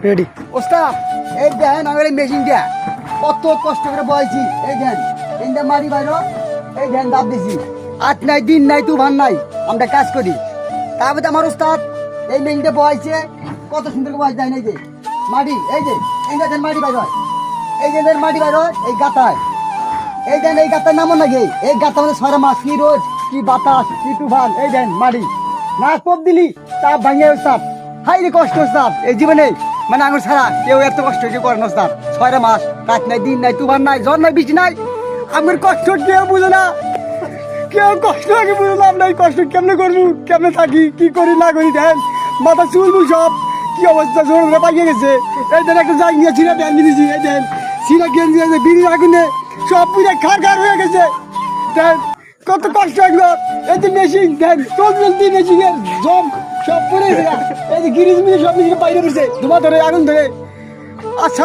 Ready. ওস্তাদ এই দেখেন আমার এই মেশিনটা কত কষ্ট করে বয়েছি। এই দেখেন তিনটা মারি বাইর, এই দেখেন দাব দিছি, আট নাই দিন নাই তুফান নাই, আমরা কাজ করি। তারপরে আমার ওস্তাদ এই মেশিনটা বয়েছে কত সুন্দর করে বয়েছে। দেখেন এই যে মাটি, এই যে দেন মাটি বাইর হয়, এই যে দেন মাটি বাইর হয় এই গাতায়। এই দেন এই গাতার নামও নাকি এই গাতা আমাদের 6 মাস কি রোদ কি বাতাস কি তুফান। এই দেন মাটি না কোপ দিলি তাপ ভাঙিয়ে ওস্তাদ। হাই রে কষ্ট ওস্তাদ এই জীবনে, মানে আঙুর ছাড়া কেউ এত কষ্ট কেউ করে না ওস্তাদ। 6 মাস রাত নাই দিন নাই তুফান নাই ঝড় নাই বৃষ্টি নাই, আমার কষ্ট কেউ বুঝে না, কেউ কষ্ট আগে বুঝে না। আমরা এই কষ্ট কেমনে করবো, কেমনে থাকি, কি করি না করি। দেখেন মাথা চুলবু সব কি অবস্থা, জোর ধরে পাইয়ে গেছে। এই দেন একটা জায়গা নিয়ে ছিঁড়া ব্যান দিয়েছি, এই দেন ছিঁড়া গেঞ্জি আছে বিড়ি আগুনে সব পুজো খার খার হয়ে গেছে। দেন কত কষ্ট একবার। এই যে মেশিন দেন চলতি মেশিনের জম সব পড়ে গেছে। এই যে গিরিজ মিলে সব মেশিন বাইরে পড়ছে ধোঁয়া ধরে আগুন ধরে। আচ্ছা